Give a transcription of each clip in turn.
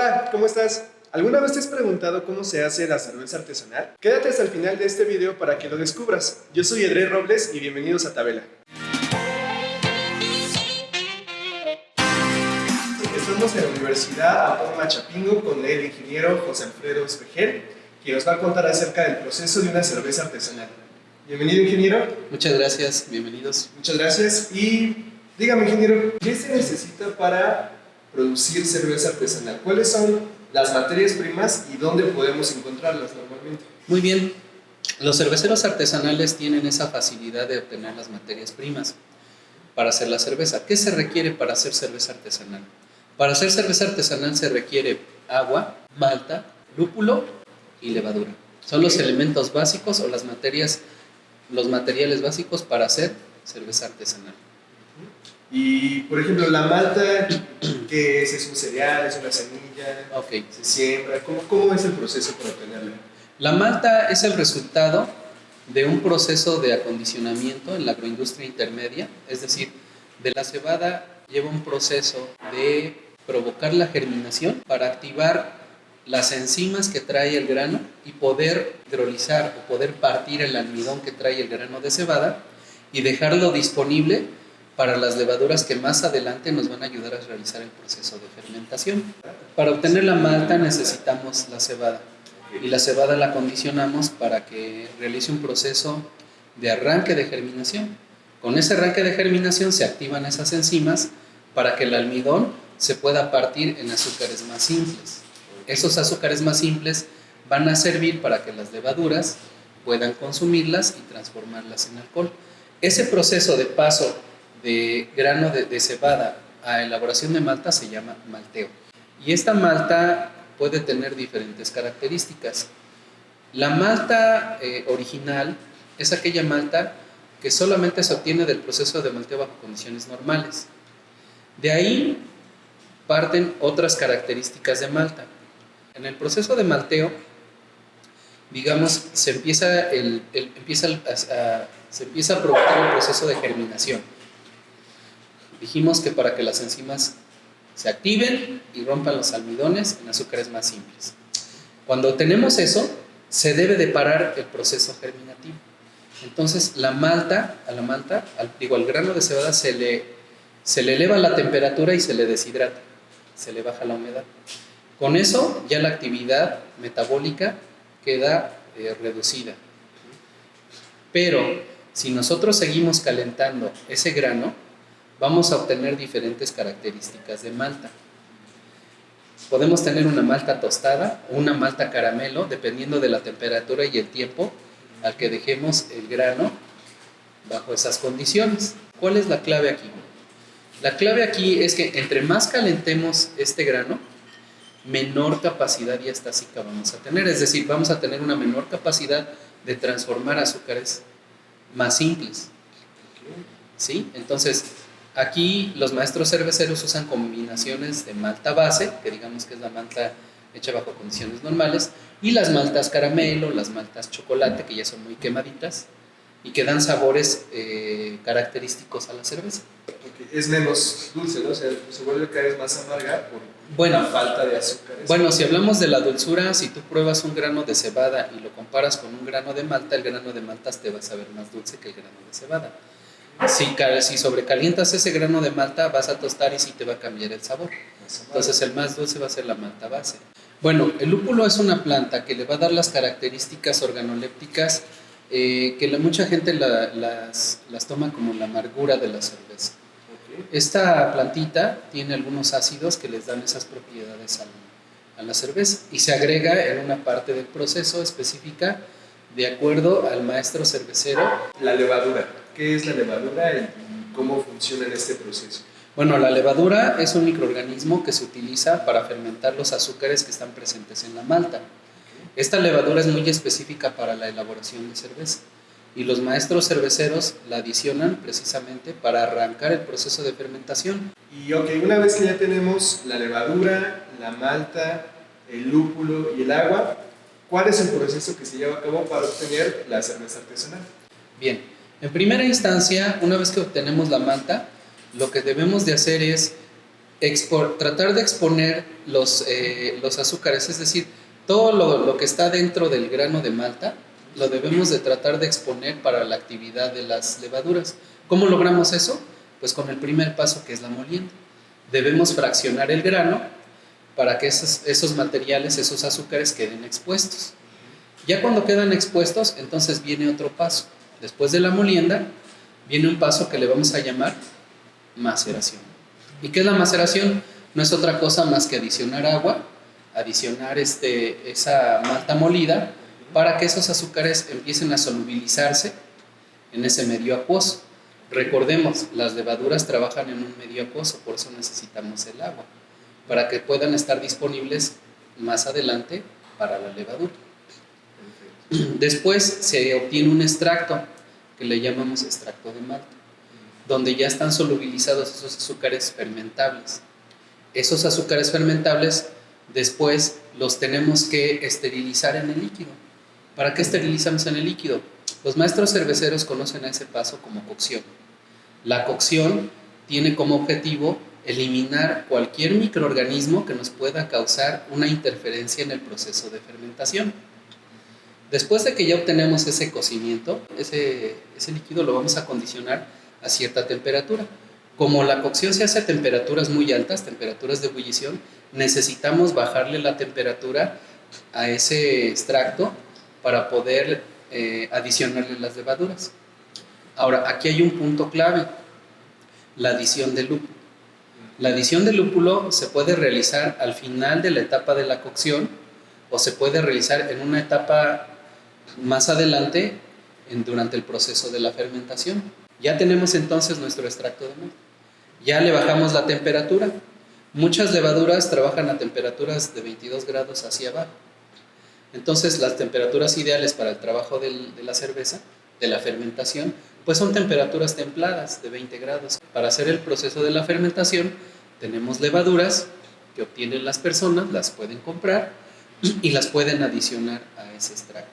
Hola, ¿cómo estás? ¿Alguna vez te has preguntado cómo se hace la cerveza artesanal? Quédate hasta el final de este video para que lo descubras. Yo soy Edrey Robles y bienvenidos a Tabela. Estamos en la Universidad Autónoma Chapingo con el ingeniero José Alfredo Espejel, quien nos va a contar acerca del proceso de una cerveza artesanal. Bienvenido, ingeniero. Muchas gracias, bienvenidos. Muchas gracias. Y dígame, ingeniero, ¿qué se necesita para producir cerveza artesanal? ¿Cuáles son las materias primas y dónde podemos encontrarlas normalmente? Muy bien, los cerveceros artesanales tienen esa facilidad de obtener las materias primas para hacer la cerveza. ¿Qué se requiere para hacer cerveza artesanal? Para hacer cerveza artesanal se requiere agua, malta, lúpulo y levadura. Son los elementos básicos o los materiales básicos para hacer cerveza artesanal. Y, por ejemplo, la malta, ¿qué es? ¿Es un cereal? ¿Es una semilla? Okay. ¿Se siembra? ¿Cómo es el proceso para obtenerla? La malta es el resultado de un proceso de acondicionamiento en la agroindustria intermedia, es decir, de la cebada lleva un proceso de provocar la germinación para activar las enzimas que trae el grano y poder hidrolizar o poder partir el almidón que trae el grano de cebada y dejarlo disponible para las levaduras que más adelante nos van a ayudar a realizar el proceso de fermentación. Para obtener la malta necesitamos la cebada y la cebada la condicionamos para que realice un proceso de arranque de germinación. Con ese arranque de germinación se activan esas enzimas para que el almidón se pueda partir en azúcares más simples. Esos azúcares más simples van a servir para que las levaduras puedan consumirlas y transformarlas en alcohol. Ese proceso de paso de grano de cebada a elaboración de malta se llama malteo. Y esta malta puede tener diferentes características. La malta original es aquella malta que solamente se obtiene del proceso de malteo bajo condiciones normales. De ahí parten otras características de malta. En el proceso de malteo, digamos, se empieza a provocar el proceso de germinación. Dijimos que para que las enzimas se activen y rompan los almidones en azúcares más simples. Cuando tenemos eso, se debe de parar el proceso germinativo. Entonces, al grano de cebada se le eleva la temperatura y se le deshidrata, se le baja la humedad. Con eso, ya la actividad metabólica queda reducida. Pero, si nosotros seguimos calentando ese grano, vamos a obtener diferentes características de malta. Podemos tener una malta tostada o una malta caramelo, dependiendo de la temperatura y el tiempo al que dejemos el grano bajo esas condiciones. ¿Cuál es la clave aquí? La clave aquí es que entre más calentemos este grano, menor capacidad diastásica vamos a tener. Es decir, vamos a tener una menor capacidad de transformar azúcares más simples. ¿Sí? Entonces, aquí los maestros cerveceros usan combinaciones de malta base, que digamos que es la malta hecha bajo condiciones normales, y las maltas caramelo, las maltas chocolate, que ya son muy quemaditas y que dan sabores característicos a la cerveza. Okay. Es menos dulce, ¿no? O sea, se vuelve cada vez más amarga por la falta de azúcares. Bueno, si hablamos de la dulzura, si tú pruebas un grano de cebada y lo comparas con un grano de malta, el grano de malta te va a saber más dulce que el grano de cebada. Si sobrecalientas ese grano de malta, vas a tostar y sí te va a cambiar el sabor. Entonces el más dulce va a ser la malta base. Bueno, el lúpulo es una planta que le va a dar las características organolépticas que mucha gente las toma como la amargura de la cerveza. Okay. Esta plantita tiene algunos ácidos que les dan esas propiedades a la cerveza y se agrega en una parte del proceso específica de acuerdo al maestro cervecero. La levadura. ¿Qué es la levadura y cómo funciona en este proceso? Bueno, la levadura es un microorganismo que se utiliza para fermentar los azúcares que están presentes en la malta. Esta levadura es muy específica para la elaboración de cerveza y los maestros cerveceros la adicionan precisamente para arrancar el proceso de fermentación. Y una vez que ya tenemos la levadura, la malta, el lúpulo y el agua, ¿cuál es el proceso que se lleva a cabo para obtener la cerveza artesanal? Bien, en primera instancia, una vez que obtenemos la malta, lo que debemos de hacer es tratar de exponer los azúcares, es decir, todo lo que está dentro del grano de malta, lo debemos de tratar de exponer para la actividad de las levaduras. ¿Cómo logramos eso? Pues con el primer paso, que es la molienda. Debemos fraccionar el grano para que esos materiales, esos azúcares queden expuestos. Ya cuando quedan expuestos, entonces viene otro paso. Después de la molienda, viene un paso que le vamos a llamar maceración. ¿Y qué es la maceración? No es otra cosa más que adicionar agua, adicionar esa malta molida, para que esos azúcares empiecen a solubilizarse en ese medio acuoso. Recordemos, las levaduras trabajan en un medio acuoso, por eso necesitamos el agua, para que puedan estar disponibles más adelante para la levadura. Después se obtiene un extracto que le llamamos extracto de malta, donde ya están solubilizados esos azúcares fermentables. Esos azúcares fermentables después los tenemos que esterilizar en el líquido. ¿Para qué esterilizamos en el líquido? Los maestros cerveceros conocen a ese paso como cocción. La cocción tiene como objetivo eliminar cualquier microorganismo que nos pueda causar una interferencia en el proceso de fermentación. Después de que ya obtenemos ese cocimiento, ese líquido lo vamos a condicionar a cierta temperatura. Como la cocción se hace a temperaturas muy altas, temperaturas de ebullición, necesitamos bajarle la temperatura a ese extracto para poder adicionarle las levaduras. Ahora, aquí hay un punto clave, la adición de lúpulo. La adición de lúpulo se puede realizar al final de la etapa de la cocción o se puede realizar en una etapa más adelante durante el proceso de la fermentación. Ya tenemos entonces nuestro extracto de malta. Ya le bajamos la temperatura. Muchas levaduras trabajan a temperaturas de 22 grados hacia abajo. Entonces, las temperaturas ideales para el trabajo de la cerveza, de la fermentación, pues son temperaturas templadas de 20 grados. Para hacer el proceso de la fermentación, tenemos levaduras que obtienen las personas, las pueden comprar y las pueden adicionar a ese extracto.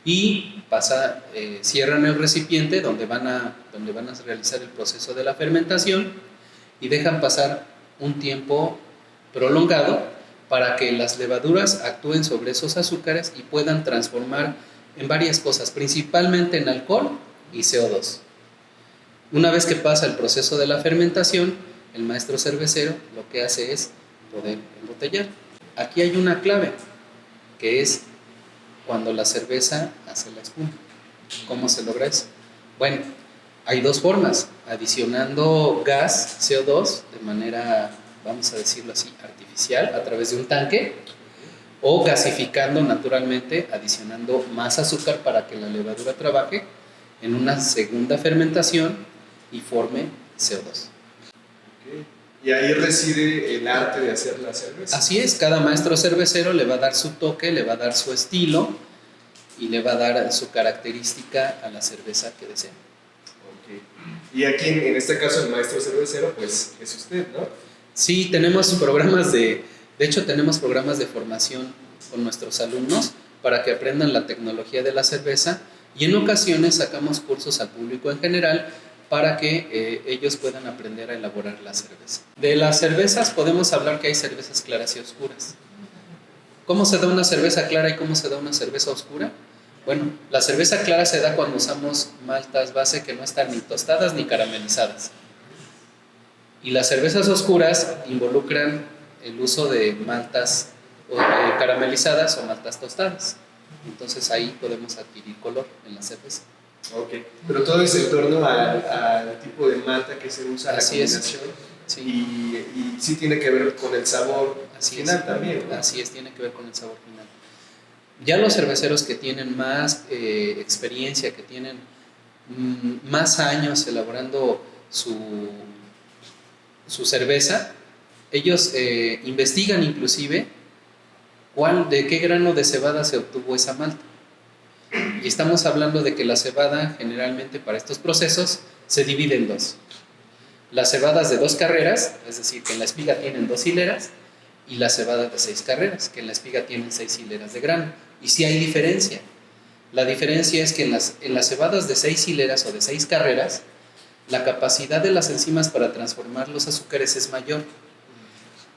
Y cierran el recipiente donde van a realizar el proceso de la fermentación y dejan pasar un tiempo prolongado para que las levaduras actúen sobre esos azúcares y puedan transformar en varias cosas, principalmente en alcohol y CO2. Una vez que pasa el proceso de la fermentación, el maestro cervecero lo que hace es poder embotellar. Aquí hay una clave, que es cuando la cerveza hace la espuma. ¿Cómo se logra eso? Bueno, hay dos formas: adicionando gas, CO2, de manera, vamos a decirlo así, artificial, a través de un tanque, o gasificando naturalmente, adicionando más azúcar para que la levadura trabaje en una segunda fermentación y forme CO2. Okay. Y ahí reside el arte de hacer la cerveza. Así es, cada maestro cervecero le va a dar su toque, le va a dar su estilo y le va a dar su característica a la cerveza que desea. Okay. Y aquí en este caso el maestro cervecero pues es usted, ¿no? Sí, tenemos programas de hecho tenemos programas de formación con nuestros alumnos para que aprendan la tecnología de la cerveza, y en ocasiones sacamos cursos al público en general para que ellos puedan aprender a elaborar la cerveza. De las cervezas podemos hablar que hay cervezas claras y oscuras. ¿Cómo se da una cerveza clara y cómo se da una cerveza oscura? Bueno, la cerveza clara se da cuando usamos maltas base que no están ni tostadas ni caramelizadas. Y las cervezas oscuras involucran el uso de maltas caramelizadas o maltas tostadas. Entonces ahí podemos adquirir color en la cerveza. Ok, pero todo es en torno al tipo de malta que se usa, así la combinación. Sí. Y sí tiene que ver con el sabor final también, ¿no? Así es, tiene que ver con el sabor final. Ya los cerveceros que tienen más experiencia, que tienen más años elaborando su cerveza, ellos investigan inclusive de qué grano de cebada se obtuvo esa malta. Y estamos hablando de que la cebada generalmente para estos procesos se divide en dos. Las cebadas de 2 carreras, es decir, que en la espiga tienen 2 hileras, y las cebadas de 6 carreras, que en la espiga tienen 6 hileras de grano. Y sí hay diferencia. La diferencia es que en las cebadas de 6 hileras o de 6 carreras, la capacidad de las enzimas para transformar los azúcares es mayor.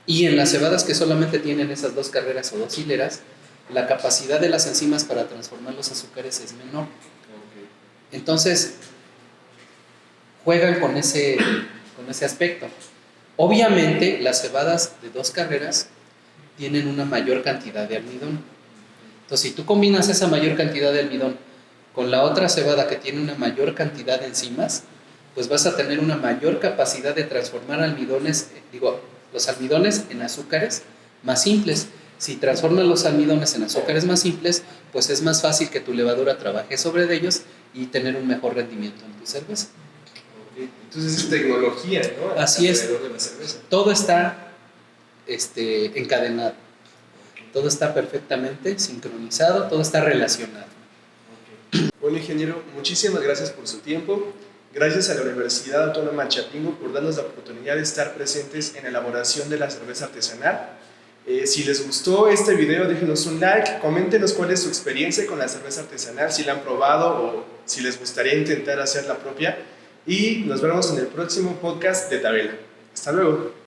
Y en las cebadas que solamente tienen esas 2 carreras o 2 hileras, la capacidad de las enzimas para transformar los azúcares es menor. Ok. Entonces, juegan con ese aspecto. Obviamente, las cebadas de 2 carreras tienen una mayor cantidad de almidón. Entonces, si tú combinas esa mayor cantidad de almidón con la otra cebada que tiene una mayor cantidad de enzimas, pues vas a tener una mayor capacidad de transformar los almidones en azúcares más simples. Si transformas los almidones en azúcares más simples, pues es más fácil que tu levadura trabaje sobre ellos y tener un mejor rendimiento en tu cerveza. Ok. Entonces es tecnología, ¿no? Así es. Alrededor de la cerveza. Todo está encadenado. Todo está perfectamente sincronizado, todo está relacionado. Bueno, ingeniero, muchísimas gracias por su tiempo. Gracias a la Universidad Autónoma Chapingo por darnos la oportunidad de estar presentes en la elaboración de la cerveza artesanal. Si les gustó este video, déjenos un like, coméntenos cuál es su experiencia con la cerveza artesanal, si la han probado o si les gustaría intentar hacer la propia. Y nos vemos en el próximo podcast de Tabela. Hasta luego.